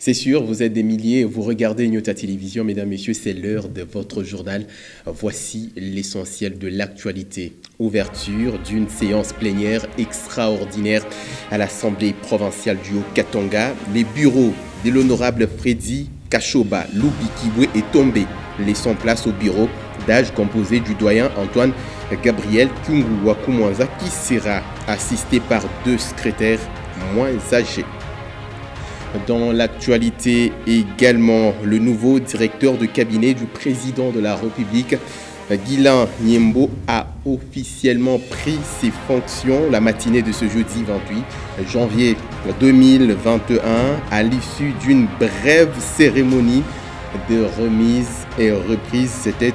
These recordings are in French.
C'est sûr, vous êtes des milliers, vous regardez Nyota Télévision, mesdames, messieurs, c'est l'heure de votre journal. Voici l'essentiel de l'actualité. Ouverture d'une séance plénière extraordinaire à l'Assemblée provinciale du Haut-Katanga. Les bureaux de l'honorable Freddy Kachoba, Lubikibwe et Tombé laissant place au bureau d'âge composé du doyen Antoine Gabriel Kungu Wakumwanza qui sera assisté par 2 secrétaires moins âgés. Dans l'actualité également, le nouveau directeur de cabinet du président de la République, Guilain Nyembo, a officiellement pris ses fonctions la matinée de ce jeudi 28 janvier 2021 à l'issue d'une brève cérémonie de remise et reprise. C'était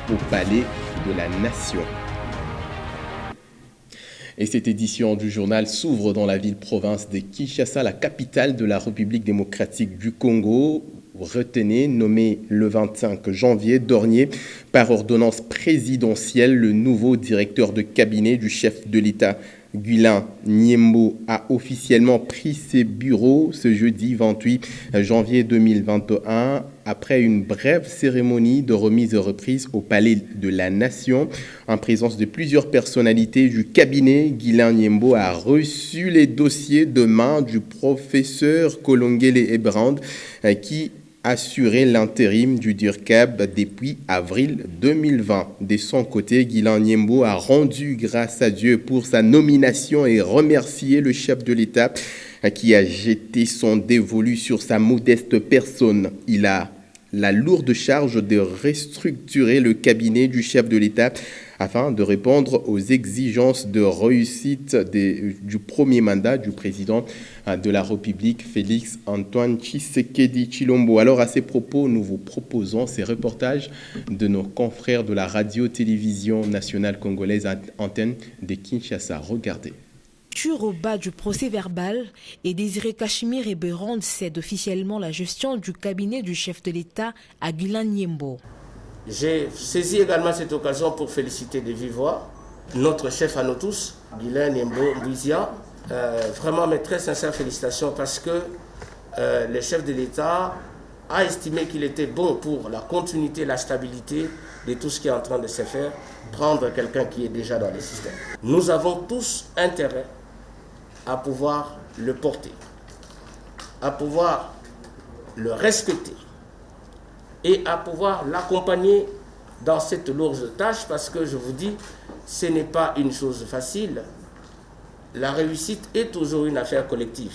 au Palais de la Nation. Et cette édition du journal s'ouvre dans la ville-province de Kinshasa, la capitale de la République démocratique du Congo. Retenez, nommé le 25 janvier dernier par ordonnance présidentielle, le nouveau directeur de cabinet du chef de l'État, Guilain Nyembo, a officiellement pris ses bureaux ce jeudi 28 janvier 2021 après une brève cérémonie de remise et reprise au Palais de la Nation. En présence de plusieurs personnalités du cabinet, Guilain Nyembo a reçu les dossiers de main du professeur Kolongele Ebrand qui assurer l'intérim du DIRCAB depuis avril 2020. De son côté, Guilain Nyembo a rendu grâce à Dieu pour sa nomination et remercié le chef de l'État qui a jeté son dévolu sur sa modeste personne. Il a la lourde charge de restructurer le cabinet du chef de l'État afin de répondre aux exigences de réussite du premier mandat du président de la République, Félix Antoine Tshisekedi Tshilombo. Alors à ces propos, nous vous proposons ces reportages de nos confrères de la radio-télévision nationale congolaise antenne de Kinshasa. Regardez. Au bas du procès verbal, et Désiré Cachemire et Berand cèdent officiellement la gestion du cabinet du chef de l'État à Guilain Nyembo. J'ai saisi également cette occasion pour féliciter de vive voix notre chef à nous tous, Guilain Nyembo Mbouizia. Vraiment mes très sincères félicitations parce que le chef de l'État a estimé qu'il était bon pour la continuité, la stabilité de tout ce qui est en train de se faire, prendre quelqu'un qui est déjà dans le système. Nous avons tous intérêt à pouvoir le porter, à pouvoir le respecter et à pouvoir l'accompagner dans cette lourde tâche parce que je vous dis, ce n'est pas une chose facile. La réussite est toujours une affaire collective.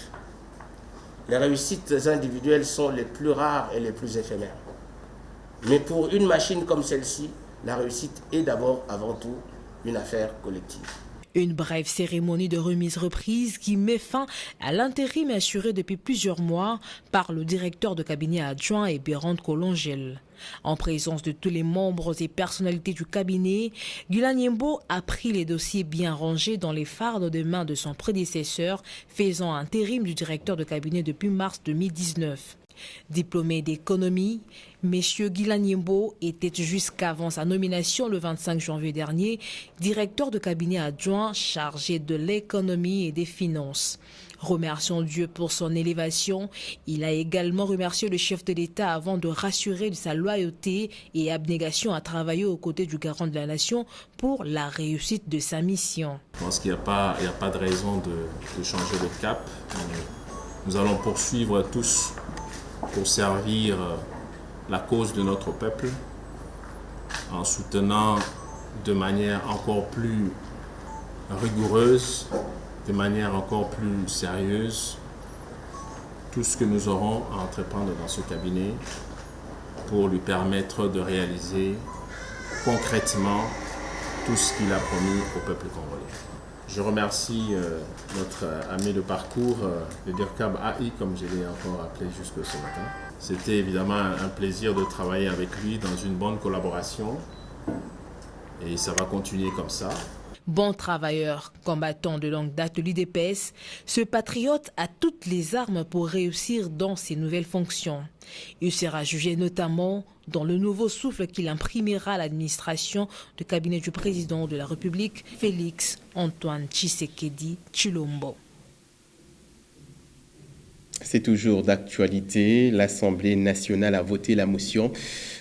Les réussites individuelles sont les plus rares et les plus éphémères. Mais pour une machine comme celle-ci, la réussite est d'abord, avant tout, une affaire collective. Une brève cérémonie de remise-reprise qui met fin à l'intérim assuré depuis plusieurs mois par le directeur de cabinet adjoint et Berand Kolongele. En présence de tous les membres et personnalités du cabinet, Guilain Nyembo a pris les dossiers bien rangés dans les fardes de main de son prédécesseur, faisant intérim du directeur de cabinet depuis mars 2019. Diplômé d'économie, M. Guilain Nyembo était jusqu'avant sa nomination le 25 janvier dernier directeur de cabinet adjoint chargé de l'économie et des finances. Remerciant Dieu pour son élévation, il a également remercié le chef de l'État avant de rassurer de sa loyauté et abnégation à travailler aux côtés du garant de la nation pour la réussite de sa mission. Je pense qu'il n'y a pas de raison de changer de cap. Nous allons poursuivre tous pour servir la cause de notre peuple en soutenant de manière encore plus rigoureuse, de manière encore plus sérieuse tout ce que nous aurons à entreprendre dans ce cabinet pour lui permettre de réaliser concrètement tout ce qu'il a promis au peuple congolais. Je remercie notre ami de parcours, le DIRCAB AI, comme je l'ai encore appelé jusque ce matin. C'était évidemment un plaisir de travailler avec lui dans une bonne collaboration et ça va continuer comme ça. Bon travailleur, combattant de longue date de l'UDPS, ce patriote a toutes les armes pour réussir dans ses nouvelles fonctions. Il sera jugé notamment dans le nouveau souffle qu'il imprimera à l'administration du cabinet du président de la République, Félix Antoine Tshisekedi Tshilombo. C'est toujours d'actualité. L'Assemblée nationale a voté la motion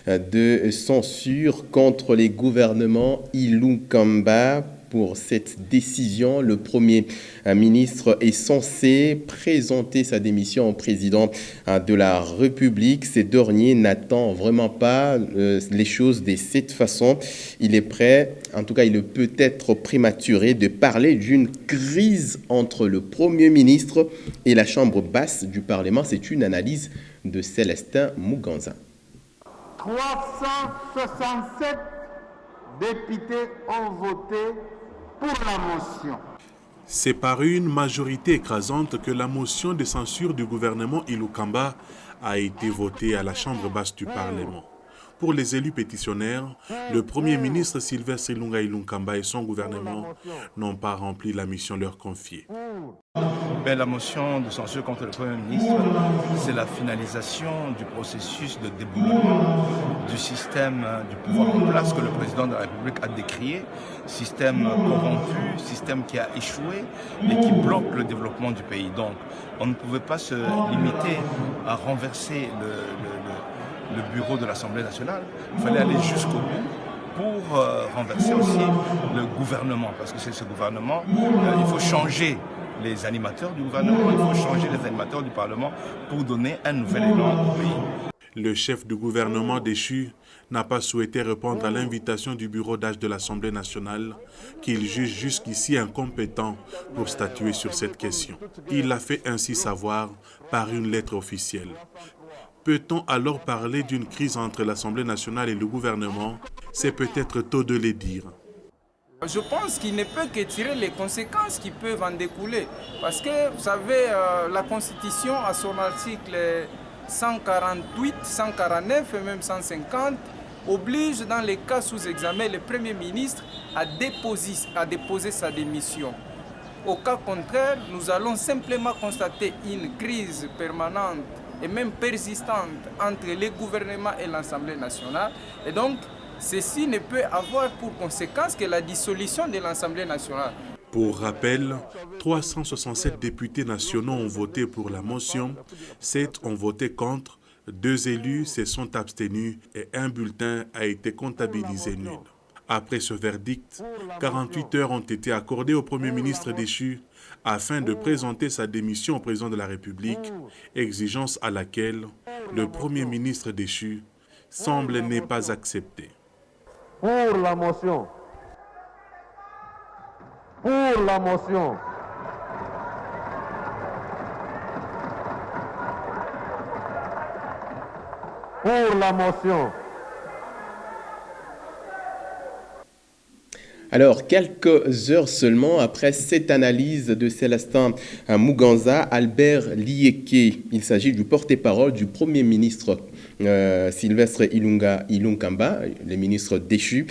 de censure contre les gouvernements Ilunkamba. Pour cette décision, le Premier ministre est censé présenter sa démission au président de la République. Ce dernier n'attend vraiment pas les choses de cette façon. Il est prêt, en tout cas il peut être prématuré de parler d'une crise entre le Premier ministre et la Chambre basse du Parlement. C'est une analyse de Célestin Muganza. 367 députés ont voté pour la motion. C'est par une majorité écrasante que la motion de censure du gouvernement Ilunkamba a été votée à la Chambre basse du Parlement. Pour les élus pétitionnaires, le Premier ministre Sylvestre Ilunga Ilunkamba et son gouvernement n'ont pas rempli la mission leur confiée. La motion de censure contre le Premier ministre, c'est la finalisation du processus de déboulonnement du système du pouvoir en place que le président de la République a décrié, système corrompu, système qui a échoué et qui bloque le développement du pays. Donc, on ne pouvait pas se limiter à renverser le bureau de l'Assemblée nationale. Il fallait aller jusqu'au bout pour renverser aussi le gouvernement, parce que c'est ce gouvernement, il faut changer les animateurs du gouvernement, il faut changer les animateurs du Parlement pour donner un nouvel élan au pays. Le chef du gouvernement déchu n'a pas souhaité répondre à l'invitation du bureau d'âge de l'Assemblée nationale qu'il juge jusqu'ici incompétent pour statuer sur cette question. Il l'a fait ainsi savoir par une lettre officielle. Peut-on alors parler d'une crise entre l'Assemblée nationale et le gouvernement? C'est peut-être tôt de le dire. Je pense qu'il ne peut que tirer les conséquences qui peuvent en découler. Parce que, vous savez, la Constitution, à son article 148, 149 et même 150, oblige dans les cas sous examen le Premier ministre à déposer sa démission. Au cas contraire, nous allons simplement constater une crise permanente et même persistante entre le gouvernement et l'Assemblée nationale. Et donc, ceci ne peut avoir pour conséquence que la dissolution de l'Assemblée nationale. Pour rappel, 367 députés nationaux ont voté pour la motion, 7 ont voté contre, 2 élus se sont abstenus et un bulletin a été comptabilisé nul. Après ce verdict, 48 heures ont été accordées au Premier ministre déchu afin de présenter sa démission au président de la République, exigence à laquelle le Premier ministre déchu semble ne pas accepter. Pour la motion. Pour la motion. Pour la motion. Alors, quelques heures seulement après cette analyse de Célestin Muganza, Albert Lieke, il s'agit du porte-parole du Premier ministre Sylvestre Ilunkamba, le ministre déchu.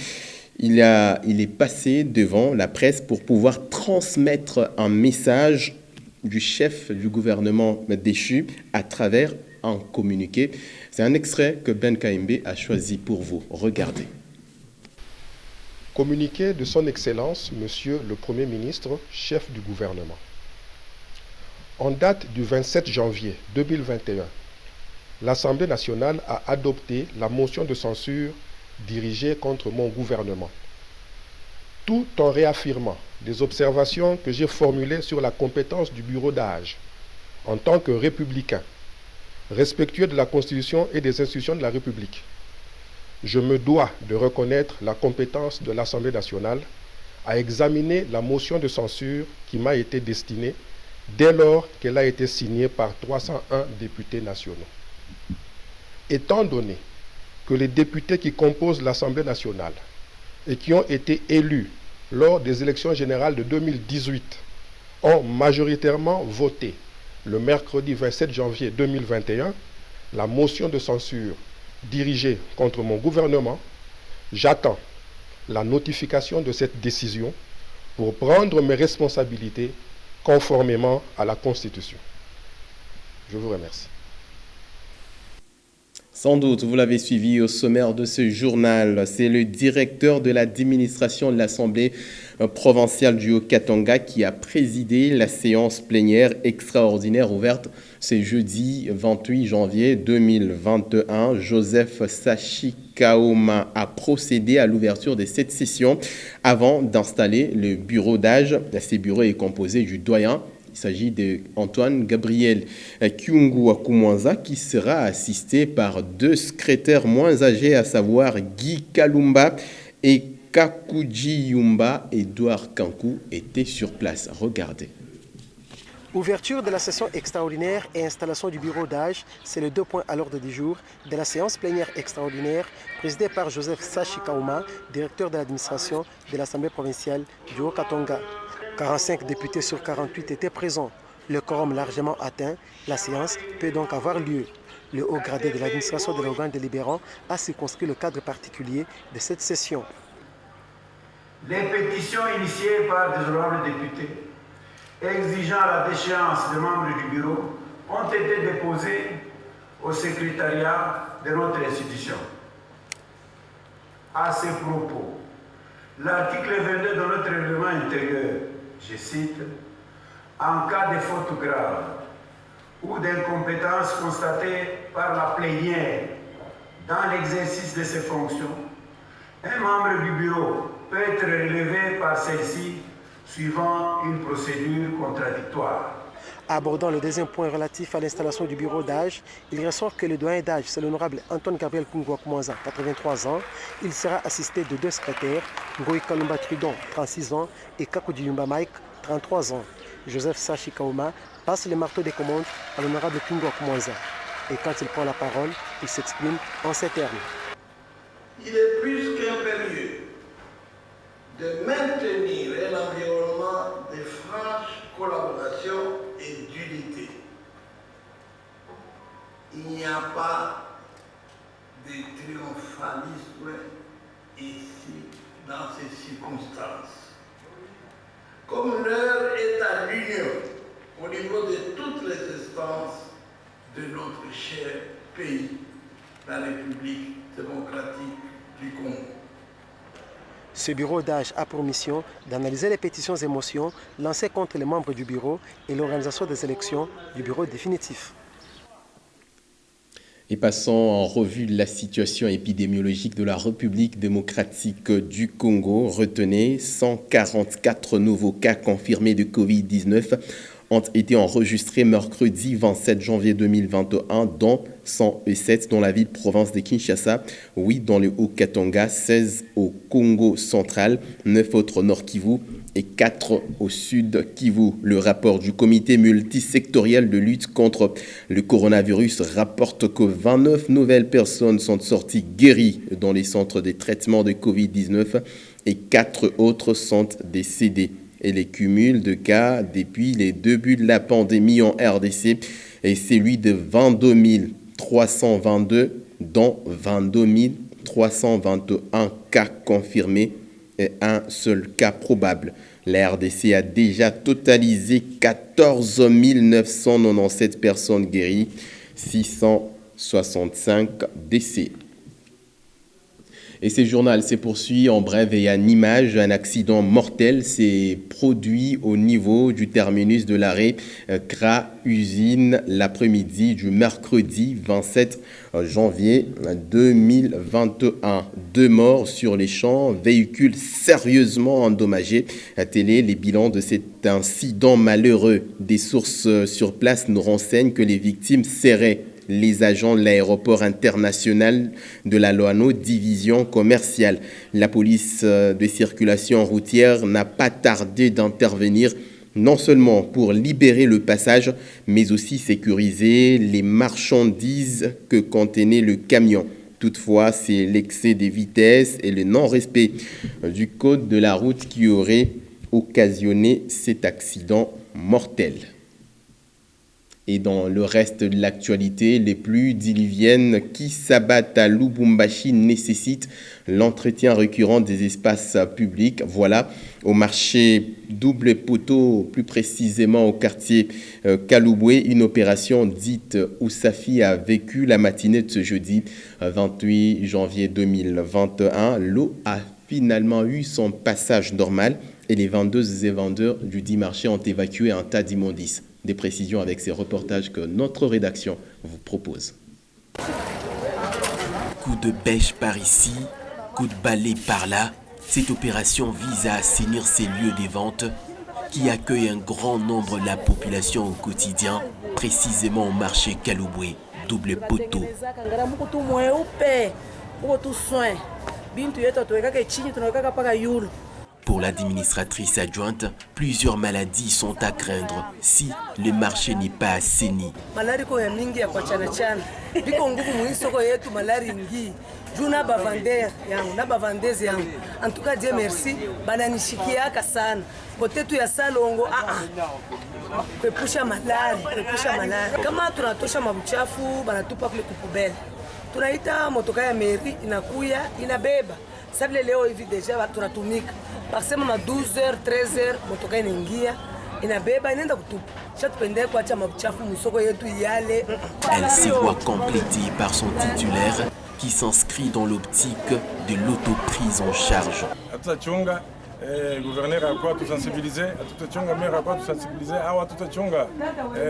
Il est passé devant la presse pour pouvoir transmettre un message du chef du gouvernement déchu à travers un communiqué. C'est un extrait que Ben Kaimbe a choisi pour vous. Regardez. Communiqué de son Excellence, Monsieur le Premier ministre, chef du gouvernement. En date du 27 janvier 2021, l'Assemblée nationale a adopté la motion de censure dirigée contre mon gouvernement. Tout en réaffirmant les observations que j'ai formulées sur la compétence du bureau d'âge en tant que républicain, respectueux de la Constitution et des institutions de la République, je me dois de reconnaître la compétence de l'Assemblée nationale à examiner la motion de censure qui m'a été destinée dès lors qu'elle a été signée par 301 députés nationaux. Étant donné que les députés qui composent l'Assemblée nationale et qui ont été élus lors des élections générales de 2018 ont majoritairement voté le mercredi 27 janvier 2021 la motion de censure dirigée contre mon gouvernement, j'attends la notification de cette décision pour prendre mes responsabilités conformément à la Constitution. Je vous remercie. Sans doute, vous l'avez suivi au sommaire de ce journal. C'est le directeur de l'administration de l'Assemblée provinciale du Haut-Katanga qui a présidé la séance plénière extraordinaire ouverte ce jeudi 28 janvier 2021. Joseph Sashikaoma a procédé à l'ouverture de cette session avant d'installer le bureau d'âge. Ce bureau est composé du doyen. Il s'agit d'Antoine Gabriel Kyungu Akumwanza qui sera assisté par deux secrétaires moins âgés, à savoir Guy Kalumba et Kakuji Yumba. Edouard Kankou était sur place. Regardez. Ouverture de la session extraordinaire et installation du bureau d'âge, c'est les 2 points à l'ordre du jour de la séance plénière extraordinaire présidée par Joseph Sashikaoma, directeur de l'administration de l'Assemblée provinciale du Haut-Katanga. 45 députés sur 48 étaient présents. Le quorum largement atteint, la séance peut donc avoir lieu. Le haut gradé de l'administration de l'organe délibérant a circonscrit le cadre particulier de cette session. Les pétitions initiées par des honorables députés exigeant la déchéance des membres du bureau ont été déposées au secrétariat de notre institution. À ce propos, l'article 22 de notre règlement intérieur, je cite, « En cas de faute grave ou d'incompétence constatée par la plénière dans l'exercice de ses fonctions, un membre du bureau peut être relevé par celle-ci suivant une procédure contradictoire. » Abordant le deuxième point relatif à l'installation du bureau d'âge, il ressort que le doyen d'âge, c'est l'honorable Antoine Gabriel Kyungu Akumwanza, 83 ans. Il sera assisté de deux secrétaires, Ngoï Kalumba Trudon, 36 ans, et Kakuji Yumba Mike, 33 ans. Joseph Sashikaoma passe le marteau des commandes à l'honorable Kyungu Akumwanza. Et quand il prend la parole, il s'exprime en ces termes. Il est plus qu'impérieux de maintenir un environnement de franche collaboration et d'unité. Il n'y a pas de triomphalisme ici, dans ces circonstances. Comme l'heure est à l'union au niveau de toutes les instances de notre cher pays, la République démocratique du Congo. Ce bureau d'âge a pour mission d'analyser les pétitions et motions lancées contre les membres du bureau et l'organisation des élections du bureau définitif. Et passons en revue la situation épidémiologique de la République démocratique du Congo. Retenez, 144 nouveaux cas confirmés de Covid-19 ont été enregistrés mercredi 27 janvier 2021, dont 107 dans la ville-province de Kinshasa, 8 dans le Haut-Katanga, 16 au Congo central, 9 autres au Nord Kivu et 4 au Sud Kivu. Le rapport du comité multisectoriel de lutte contre le coronavirus rapporte que 29 nouvelles personnes sont sorties guéries dans les centres de traitement de Covid-19 et 4 autres sont décédées. Et les cumuls de cas depuis les débuts de la pandémie en RDC est celui de 22 322, dont 22 321 cas confirmés et un seul cas probable. La RDC a déjà totalisé 14 997 personnes guéries, 665 décès. Et ce journal se poursuit en bref et en image. Un accident mortel s'est produit au niveau du terminus de l'arrêt CRA-Usine l'après-midi du mercredi 27 janvier 2021. 2 morts sur les champs, véhicules sérieusement endommagés. À télé, les bilans de cet incident malheureux. Des sources sur place nous renseignent que les victimes seraient les agents de l'aéroport international de la Loano, division commerciale. La police de circulation routière n'a pas tardé d'intervenir, non seulement pour libérer le passage, mais aussi sécuriser les marchandises que contenait le camion. Toutefois, c'est l'excès de vitesse et le non-respect du code de la route qui aurait occasionné cet accident mortel. Et dans le reste de l'actualité, les pluies diluviennes qui s'abattent à Lubumbashi nécessitent l'entretien récurrent des espaces publics. Voilà, au marché Double Poteau, plus précisément au quartier Kalubwe, une opération dite Usafi a vécu la matinée de ce jeudi 28 janvier 2021. L'eau a finalement eu son passage normal et les vendeuses et vendeurs du dit marché ont évacué un tas d'immondices. Des précisions avec ces reportages que notre rédaction vous propose. Coup de bêche par ici, coup de balai par là. Cette opération vise à assainir ces lieux des ventes qui accueillent un grand nombre de la population au quotidien, précisément au marché Kalubwe, Double Poteau. Pour l'administratrice adjointe, plusieurs maladies sont à craindre si le marché n'est pas assaini. En tout cas, Dieu merci, bananishikiaka sana. Kote tu ya Salongo, kuepusha malari. Kama tunatosha mabuchafu, banatupa kule kupubele. Tunaita motoka ya meri, inakuya, inabeba. Sabile leo hivi deja tunatumika. Pasema ma 12h, 13h, motoka inaingia, inabeba, inaenda kutupa. Shatupende kuacha mabuchafu musoko yetu yale. Elle s'y voit complétée par son titulaire qui s'inscrit dans l'optique de l'autoprise en charge. Gouverneur à quoi tout sensibiliser, tutachunga maire à quoi tout sensibiliser, awa tutachunga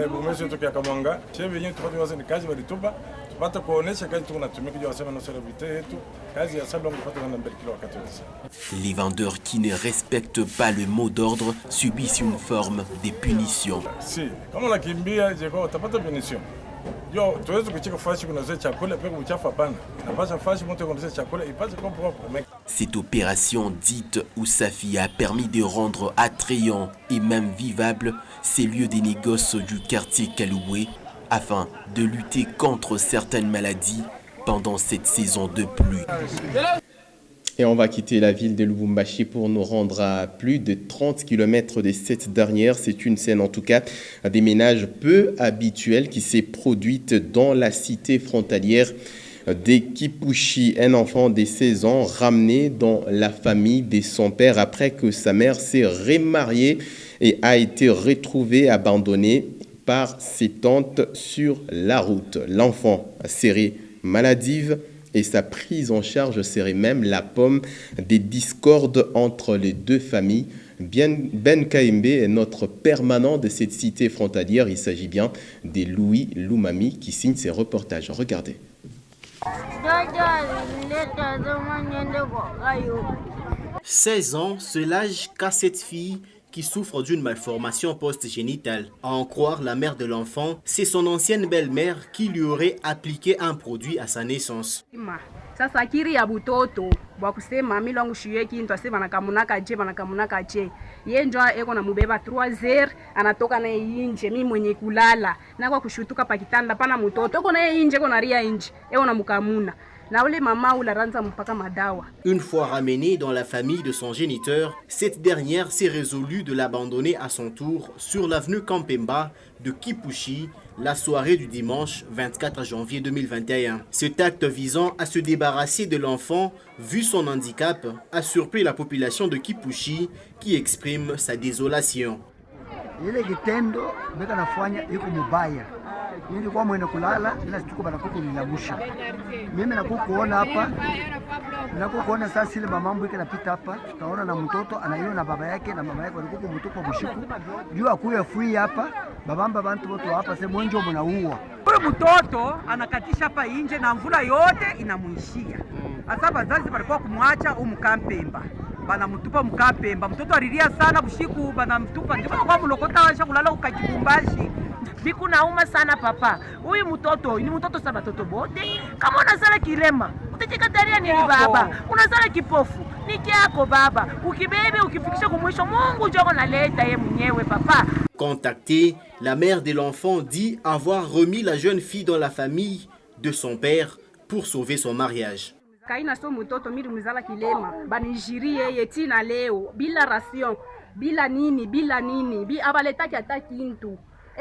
burumesho tokia Kamwanga, cheve yenyewe tupate wazee ni kazi walitupa, tupate kuonesha kazi tunatumika kwa wasema na celebrity yetu, kazi ya Salongo tupate kwenda mbele kila wakati wote. Les vendeurs qui ne respectent pas le mot d'ordre subissent une forme de punition. Si, kama unakimbia je kwa utapata punition. Yo, tuwezi kuchika fashi kuna chakula peke uchafu hapana. Napasha fashi mtu kuna chakula ipate kwa propre. Cette opération dite Usafi a permis de rendre attrayants et même vivables ces lieux des négoces du quartier Kalubwe afin de lutter contre certaines maladies pendant cette saison de pluie. Et on va quitter la ville de Lubumbashi pour nous rendre à plus de 30 km de cette dernière. C'est une scène en tout cas des ménages peu habituels qui s'est produite dans la cité frontalière de Kipushi. Un enfant de 16 ans ramené dans la famille de son père après que sa mère s'est remariée et a été retrouvée abandonnée par ses tantes sur la route. L'enfant serait maladive et sa prise en charge serait même la pomme des discordes entre les deux familles. Ben Kaimbe est notre permanent de cette cité frontalière. Il s'agit bien de Louis Lumami qui signe ses reportages. Regardez. 16 ans, c'est l'âge qu'a cette fille qui souffre d'une malformation post-génitale. À en croire la mère de l'enfant, c'est son ancienne belle-mère qui lui aurait appliqué un produit à sa naissance. Sasa kiri ya butoto bwa kusema mimi longu shiye kintu asema nakamunaka je yeye ndio eko na mubeba 3h anatoka naye inje mimi mwenye kulala na kwa kushutuka pa kitanda pana mtoto eko naye inje eko na ria inje eko na mukamuna na ule mama ula ranza mpaka madawa. Une fois ramenée dans la famille de son géniteur, cette dernière s'est résolue de l'abandonner à son tour sur l'avenue Kampemba de Kipushi la soirée du dimanche 24 janvier 2021. Cet acte visant à se débarrasser de l'enfant, vu son handicap, a surpris la population de Kipushi qui exprime sa désolation. Nilikuwa mwende kulala ila situko banakuko nilabusha mimi nakukuona hapa nakukuona sasa ile mamambo yake napita hapa tutaona na mtoto anaiona na baba yake na mama yake walikuwa mtupa bushiku juu akuya free hapa babamba bantu wote hapa sema mwenjo mnaua ule mtoto anakatisha hapa nje na mvula yote inamuishia hasa bazazi walikuwa kumwacha umkampemba bana mtupa mkampemba mtoto alilia sana bushiku bana mtupa ndipo kwa mlokota washa kulala ukajibumbashi. Biku nauma sana papa. Huyu mtoto ni mtoto sana mtoto bote. Kama unazala kilema, utajikataria ni baba. Unazala kipofu, ni kyako baba. Ukibebe ukifikisha kumwisho Mungu njoo analeta yeye mwenyewe papa. Contactée, la mère de l'enfant dit avoir remis la jeune fille dans la famille de son père pour sauver son mariage. Kaina so mtoto mimi mzala kilema, banijirie yeye tina leo bila ration, bila nini, bi abaletaki hata kintu.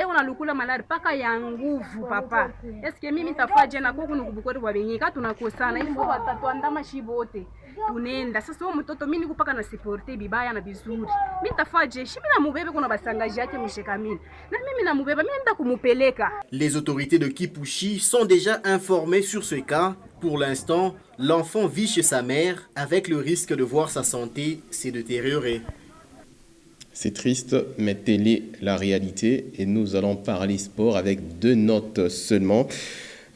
unalukula malari paka ya nguvu papa. Eske mimi nitafaje na kuku nikubukweli kwa benyika tunakosana. Ifo watatuandama shibote. Tunenda. Sasa huyo mtoto mimi nikupaka na supporte bibaya na bizuri. Mimi nitafaje? Shimi na mubebe kuna basangaji yake mshekamini. Na mimi na mubebe mimi nenda kumupeleka. Les autorités de Kipushi sont déjà informées sur ce cas. Pour l'instant, l'enfant vit chez sa mère avec le risque de voir sa santé se détériorer. C'est triste, mais telle est la réalité et nous allons parler sport avec 2 notes seulement.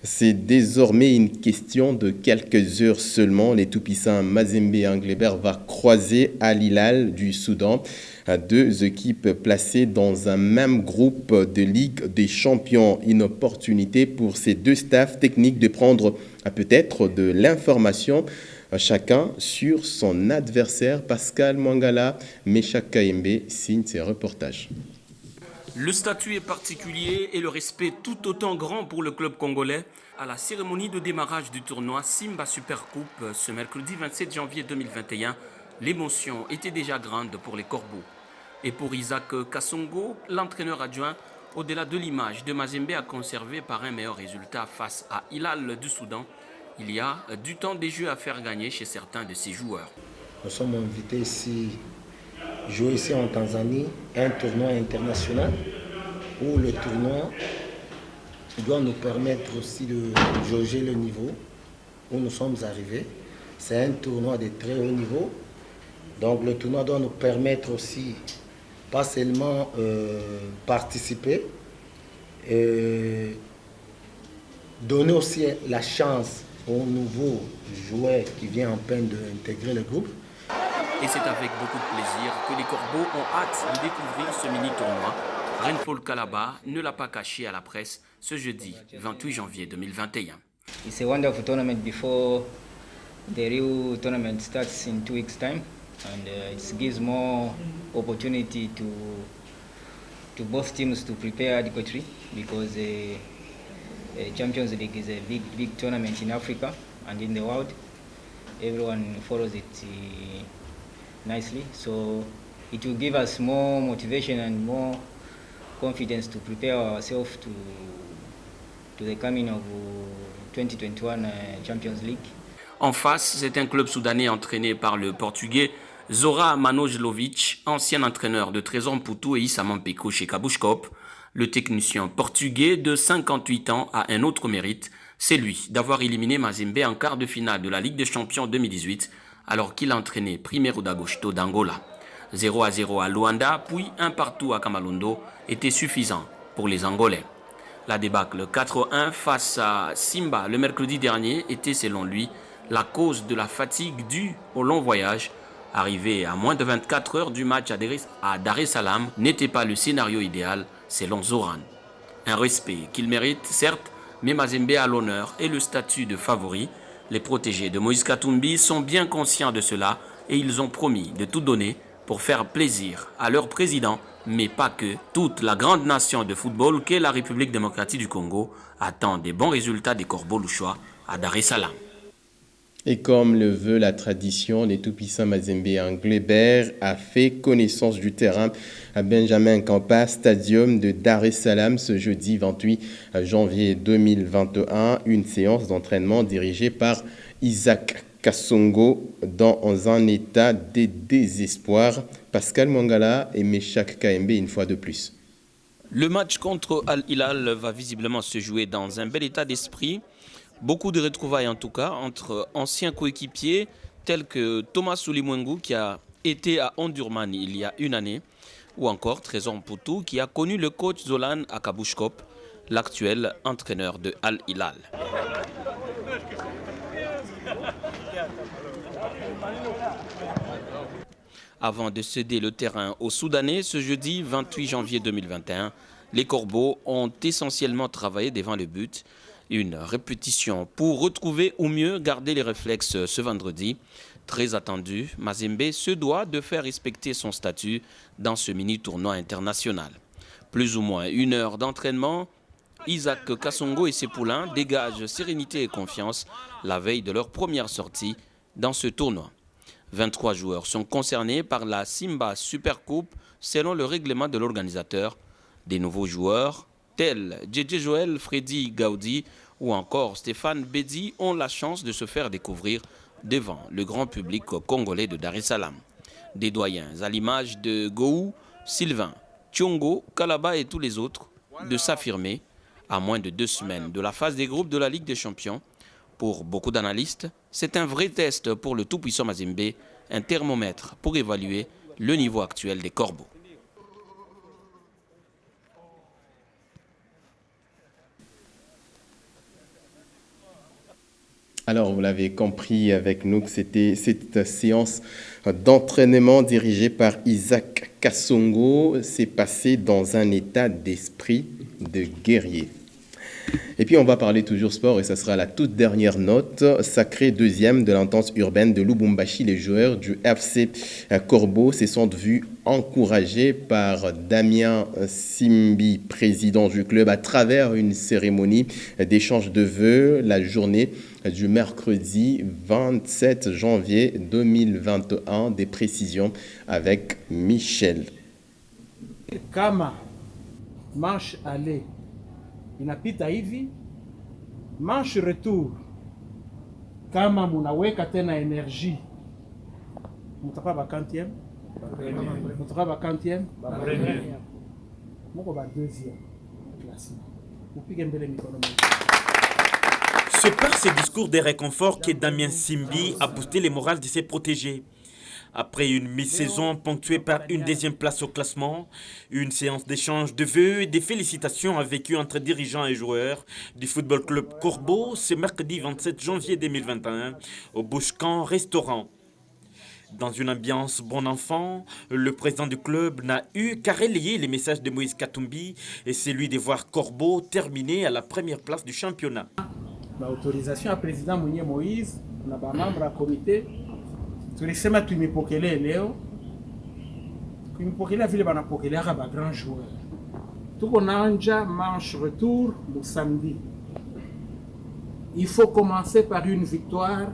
C'est désormais une question de quelques heures seulement. Les tout-puissants Mazembe et Anglebert va croiser Al Hilal du Soudan. 2 équipes placées dans un même groupe de Ligue des Champions. Une opportunité pour ces 2 staffs techniques de prendre peut-être de l'information chacun sur son adversaire. Pascal Mwangala, Meshak Kayembe signe ses reportages. Le statut est particulier et le respect tout autant grand pour le club congolais. À la cérémonie de démarrage du tournoi Simba Super Coupe ce mercredi 27 janvier 2021, l'émotion était déjà grande pour les Corbeaux. Et pour Isaac Kassongo, l'entraîneur adjoint, au-delà de l'image de Mazembe à conserver par un meilleur résultat face à Hilal du Soudan, il y a du temps des jeux à faire gagner chez certains de ses joueurs. Nous sommes invités ici, jouer ici en Tanzanie, un tournoi international où le tournoi doit nous permettre aussi de jauger le niveau où nous sommes arrivés. C'est un tournoi de très haut niveau. Donc le tournoi doit nous permettre aussi, pas seulement participer, donner aussi la chance aux nouveaux joueurs qui viennent en peine d'intégrer le groupe. Et c'est avec beaucoup de plaisir que les Corbeaux ont hâte de découvrir ce mini-tournoi. Renfol Kalaba ne l'a pas caché à la presse ce jeudi 28 janvier 2021. It's a wonderful tournament before the real tournament starts in 2 weeks' time, and it gives more opportunity to both teams to prepare adequately because Champions League is a big tournament in Africa and in the world. Everyone follows it nicely, so it will give us more motivation and more confidence to prepare ourselves to the coming of 2021 Champions League. En face, c'est un club soudanais entraîné par le Portugais Zora Manojlovic, ancien entraîneur de Trésor Poutou et Issa Mampeko chez Kabushkop. Le technicien portugais de 58 ans a un autre mérite, c'est lui d'avoir éliminé Mazembe en quart de finale de la Ligue des Champions 2018 alors qu'il entraînait Primeiro d'Agosto d'Angola. 0-0 à Luanda, puis 1-1 à Kamalondo était suffisant pour les Angolais. La débâcle 4-1 face à Simba le mercredi dernier était selon lui la cause de la fatigue due au long voyage. Arrivé à moins de 24 heures du match à Dar es Salaam n'était pas le scénario idéal selon Zoran. Un respect qu'il mérite certes, mais Mazembe a l'honneur et le statut de favori. Les protégés de Moïse Katumbi sont bien conscients de cela et ils ont promis de tout donner pour faire plaisir à leur président, mais pas que. Toute la grande nation de football qu'est la République démocratique du Congo attend des bons résultats des Corbeaux louchois à Dar es Salaam. Et comme le veut la tradition, les tout-puissants Mazembe et Anglebert a fait connaissance du terrain à Benjamin Mkapa, stadium de Dar es Salaam, ce jeudi 28 janvier 2021. Une séance d'entraînement dirigée par Isaac Kassongo dans un état de désespoir. Pascal Mwangala et Meshak Kayembe une fois de plus. Le match contre Al Hilal va visiblement se jouer dans un bel état d'esprit. Beaucoup de retrouvailles en tout cas entre anciens coéquipiers tels que Thomas Soulimwengu qui a été à Ondurman il y a une année ou encore Trésor Poutou qui a connu le coach Zolan à Kabushkop, l'actuel entraîneur de Al Hilal. Avant de céder le terrain aux Soudanais ce jeudi 28 janvier 2021, les Corbeaux ont essentiellement travaillé devant le but. Une répétition pour retrouver ou mieux garder les réflexes ce vendredi. Très attendu, Mazembe se doit de faire respecter son statut dans ce mini-tournoi international. Plus ou moins 1 heure d'entraînement, Isaac Kassongo et ses poulains dégagent sérénité et confiance la veille de leur première sortie dans ce tournoi. 23 joueurs sont concernés par la Simba Super Coupe selon le règlement de l'organisateur. Des nouveaux joueurs tels JJ Joel, Freddy Gaudi ou encore Stéphane Bedi ont la chance de se faire découvrir devant le grand public congolais de Dar es Salaam. Des doyens à l'image de Gou, Sylvain, Tchongo, Kalaba et tous les autres de s'affirmer à moins de 2 semaines de la phase des groupes de la Ligue des Champions. Pour beaucoup d'analystes, c'est un vrai test pour le tout-puissant Mazembe, un thermomètre pour évaluer le niveau actuel des Corbeaux. Alors, vous l'avez compris avec nous que c'était cette séance d'entraînement dirigée par Isaac Kassongo s'est passée dans un état d'esprit de guerrier. Et puis on va parler toujours sport et ça sera la toute dernière note. Sacré deuxième de l'entente urbaine de Lubumbashi, les joueurs du FC Corbeau se sont vus encouragés par Damien Simbi, président du club, à travers une cérémonie d'échange de vœux la journée du mercredi 27 janvier 2021. Des précisions avec Michel. Kama manche aller inapita hivi, manche retour, kama munaweka tena energie, mutakuwa ba 40e, mutakuwa ba 40e, moko ba 2e classement. Upige mbele mikono. C'est par ces discours de réconfort que Damien Simbi a boosté les morales de ses protégés. Après une mi-saison ponctuée par une 2e place au classement, une séance d'échange de vœux et des félicitations a vécu entre dirigeants et joueurs du Football Club Corbeau ce mercredi 27 janvier 2021 au Bouchcan Restaurant. Dans une ambiance bon enfant, le président du club n'a eu qu'à relayer les messages de Moïse Katumbi et celui de voir Corbeau terminer à la première place du championnat. L'autorisation à président Moïse, on a membre à comité. Tulisema tumipokele leo, kumipokele vile banapokele ba grand joueur. Tuko nanja manche retour le samedi. Il faut commencer par une victoire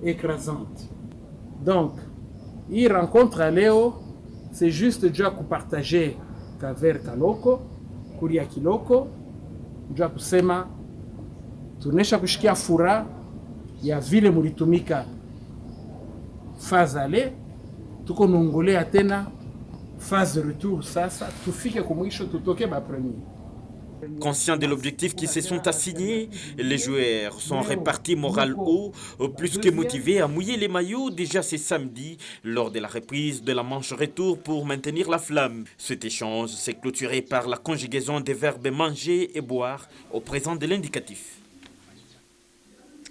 écrasante. Donc, il rencontre à Léo, c'est juste déjà pour partager Kaver Kaloko, Kuria Kiloko, déjà kusema tunesha kushikia fura ya vile mulitumika phase aller, tuko nongolea tena phase de retour sasa, tufike kumwisho tutoke ba premier. Conscients de l'objectif qui se sont assignés, les joueurs sont répartis moral haut, plus que motivés à mouiller les maillots déjà ce samedi lors de la reprise de la manche retour pour maintenir la flamme. Cet échange s'est clôturé par la conjugaison des verbes manger et boire au présent de l'indicatif.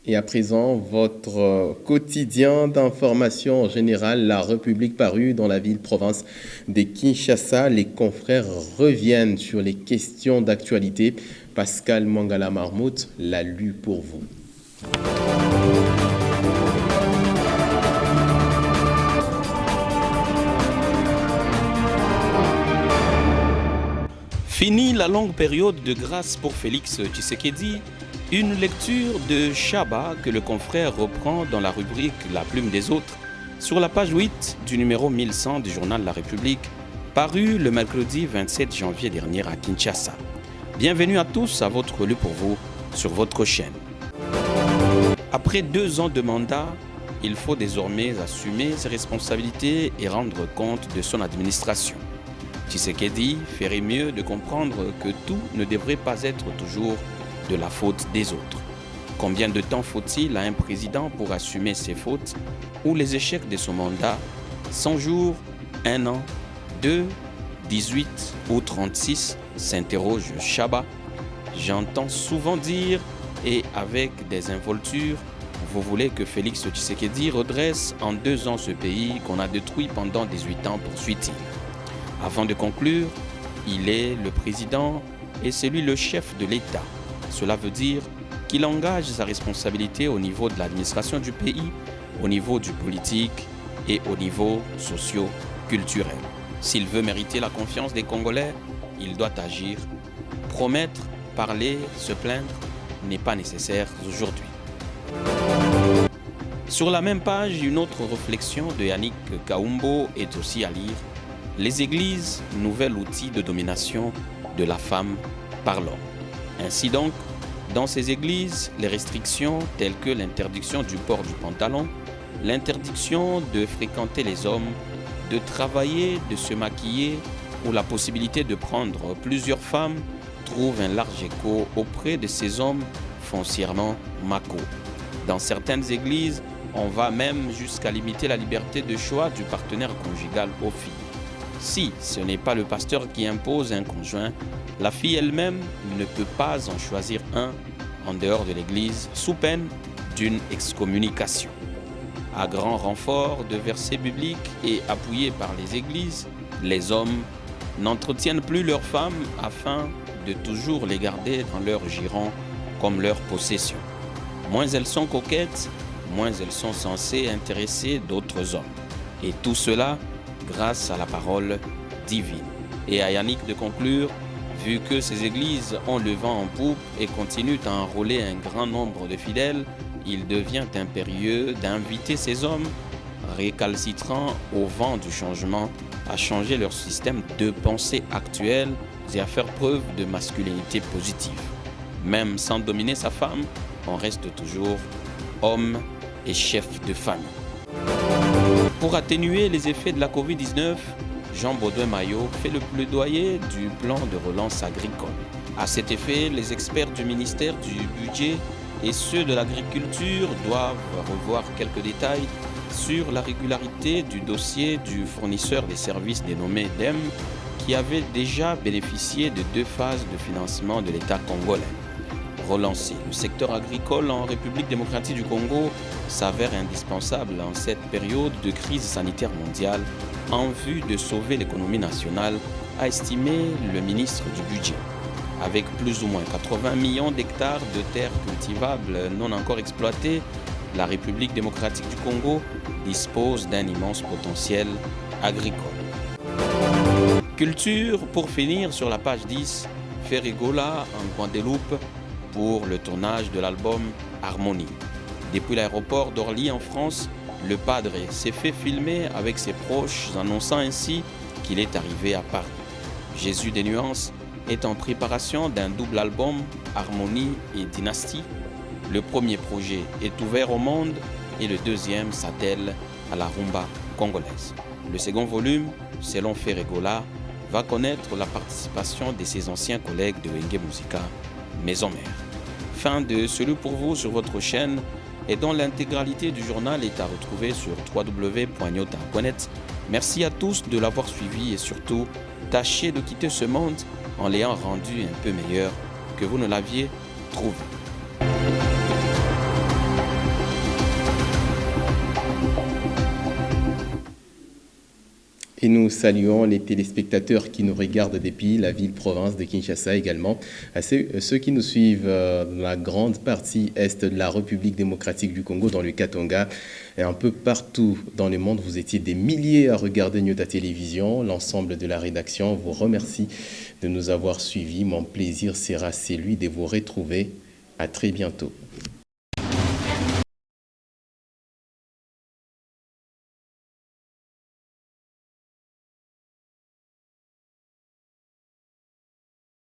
Et à présent, votre quotidien d'information générale, La République, paru dans la ville-province de Kinshasa. Les confrères reviennent sur les questions d'actualité. Pascal Mangala Marmout l'a lu pour vous. Fini la longue période de grâce pour Félix Tshisekedi. Une lecture de Chaba que le confrère reprend dans la rubrique La plume des autres sur la page 8 du numéro 1100 du journal La République, paru le mercredi 27 janvier dernier à Kinshasa. Bienvenue à tous à votre lu pour vous sur votre chaîne. Après 2 ans de mandat, il faut désormais assumer ses responsabilités et rendre compte de son administration. Tshisekedi ferait mieux de comprendre que tout ne devrait pas être toujours de la faute des autres. Combien de temps faut-il à un président pour assumer ses fautes ou les échecs de son mandat? 100 jours, 1 an, 2, 18 ou 36, s'interroge Chaba. J'entends souvent dire, et avec des involtures, vous voulez que Félix Tshisekedi redresse en 2 ans ce pays qu'on a détruit pendant 18 ans, poursuit-il. Avant de conclure, il est le président et c'est lui le chef de l'État. Cela veut dire qu'il engage sa responsabilité au niveau de l'administration du pays, au niveau du politique et au niveau socio-culturel. S'il veut mériter la confiance des Congolais, il doit agir. Promettre, parler, se plaindre n'est pas nécessaire aujourd'hui. Sur la même page, une autre réflexion de Yannick Kaumbo est aussi à lire. Les églises, nouvel outil de domination de la femme par l'homme. Ainsi donc, dans ces églises, les restrictions telles que l'interdiction du port du pantalon, l'interdiction de fréquenter les hommes, de travailler, de se maquiller ou la possibilité de prendre plusieurs femmes trouvent un large écho auprès de ces hommes foncièrement macos. Dans certaines églises, on va même jusqu'à limiter la liberté de choix du partenaire conjugal aux filles. Si ce n'est pas le pasteur qui impose un conjoint, la fille elle-même ne peut pas en choisir un en dehors de l'église sous peine d'une excommunication. À grand renfort de versets bibliques et appuyés par les églises, les hommes n'entretiennent plus leurs femmes afin de toujours les garder dans leur giron comme leur possession. Moins elles sont coquettes, moins elles sont censées intéresser d'autres hommes. Et tout cela grâce à la parole divine. Et à Yannick de conclure, vu que ces églises ont le vent en poupe et continuent à enrôler un grand nombre de fidèles, il devient impérieux d'inviter ces hommes récalcitrants au vent du changement à changer leur système de pensée actuel et à faire preuve de masculinité positive. Même sans dominer sa femme, on reste toujours homme et chef de famille. Pour atténuer les effets de la Covid-19, Jean Baudouin Maillot fait le plaidoyer du plan de relance agricole. À cet effet, les experts du ministère du Budget et ceux de l'agriculture doivent revoir quelques détails sur la régularité du dossier du fournisseur des services dénommé DEM qui avait déjà bénéficié de 2 phases de financement de l'État congolais. Relancer le secteur agricole en République démocratique du Congo s'avère indispensable en cette période de crise sanitaire mondiale en vue de sauver l'économie nationale, a estimé le ministre du Budget. Avec plus ou moins 80 millions d'hectares de terres cultivables non encore exploitées, la République démocratique du Congo dispose d'un immense potentiel agricole. Culture, pour finir sur la page 10, Ferregola en Guadeloupe pour le tournage de l'album Harmonie. Depuis l'aéroport d'Orly en France, le padre s'est fait filmer avec ses proches, annonçant ainsi qu'il est arrivé à Paris. Jésus des nuances est en préparation d'un double album, Harmonie et Dynastie. Le premier projet est ouvert au monde et le deuxième s'attelle à la rumba congolaise. Le second volume, selon Ferregola, va connaître la participation de ses anciens collègues de Wenge Musica, Maison Mère. Fin de celui pour vous sur votre chaîne et dont l'intégralité du journal est à retrouver sur www.nyota.net. Merci à tous de l'avoir suivi et surtout, tâchez de quitter ce monde en l'ayant rendu un peu meilleur que vous ne l'aviez trouvé. Et nous saluons les téléspectateurs qui nous regardent depuis la ville-province de Kinshasa également, à ceux qui nous suivent dans la grande partie est de la République démocratique du Congo, dans le Katanga, et un peu partout dans le monde. Vous étiez des milliers à regarder Nyota Télévision. L'ensemble de la rédaction vous remercie de nous avoir suivis. Mon plaisir sera celui de vous retrouver. À très bientôt.